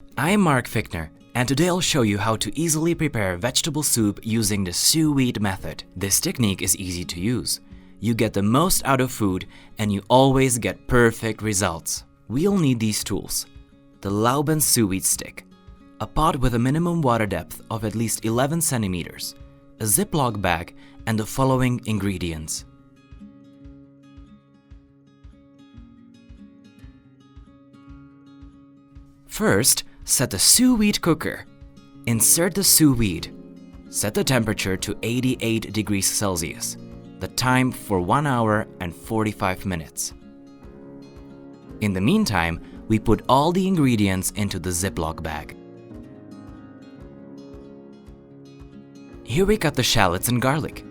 I'm Mark Fichtner, and today I'll show you how to easily prepare vegetable soup using the sous vide method. This technique is easy to use. You get the most out of food and you always get perfect results. We'll need these tools: the Lauben sous vide stick, a pot with a minimum water depth of at least 11 centimeters, a Ziploc bag, and the following ingredients. First, set the sous vide cooker. Insert the sous vide. Set the temperature to 88 degrees Celsius. The time for 1 hour and 45 minutes. In the meantime, we put all the ingredients into the Ziploc bag. Here we cut the shallots and garlic.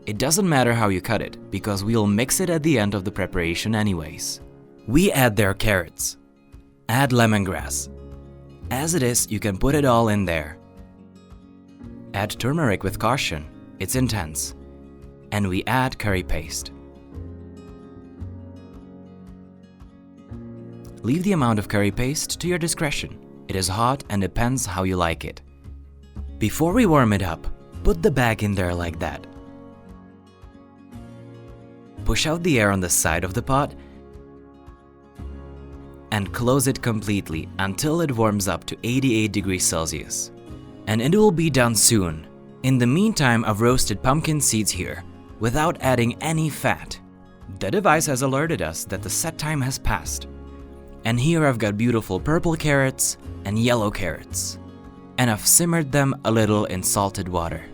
It doesn't matter how you cut it, because we'll mix it at the end of the preparation anyways. We add their carrots. Add lemongrass. As it is, you can put it all in there. Add turmeric with caution, it's intense. And we add curry paste. Leave the amount of curry paste to your discretion. It is hot and depends how you like it. Before we warm it up, put the bag in there like that. Push out the air on the side of the pot and close it completely until it warms up to 88 degrees Celsius. And it will be done soon. In the meantime, I've roasted pumpkin seeds here without adding any fat. The device has alerted us that the set time has passed. And here I've got beautiful purple carrots and yellow carrots. And I've simmered them a little in salted water.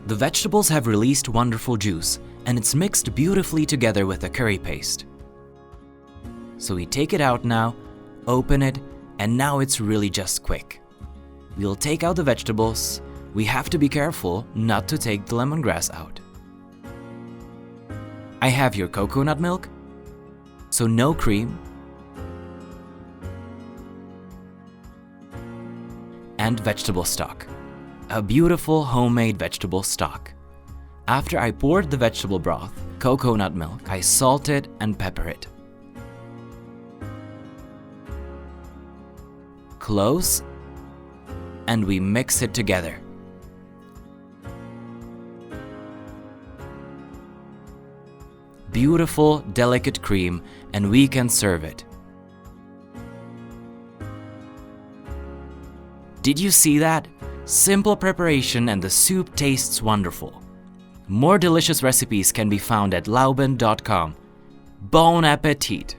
The vegetables have released wonderful juice, and it's mixed beautifully together with the curry paste. So we take it out now, open it, and now it's really just quick. We'll take out the vegetables. We have to be careful not to take the lemongrass out. I have here coconut milk, so no cream, and vegetable stock, a beautiful homemade vegetable stock. After I poured the vegetable broth, coconut milk, I salt it and pepper it. Close, and we mix it together. Beautiful, delicate cream, and we can serve it. Did you see that? Simple preparation and the soup tastes wonderful. More delicious recipes can be found at lauben.com. Bon appetit!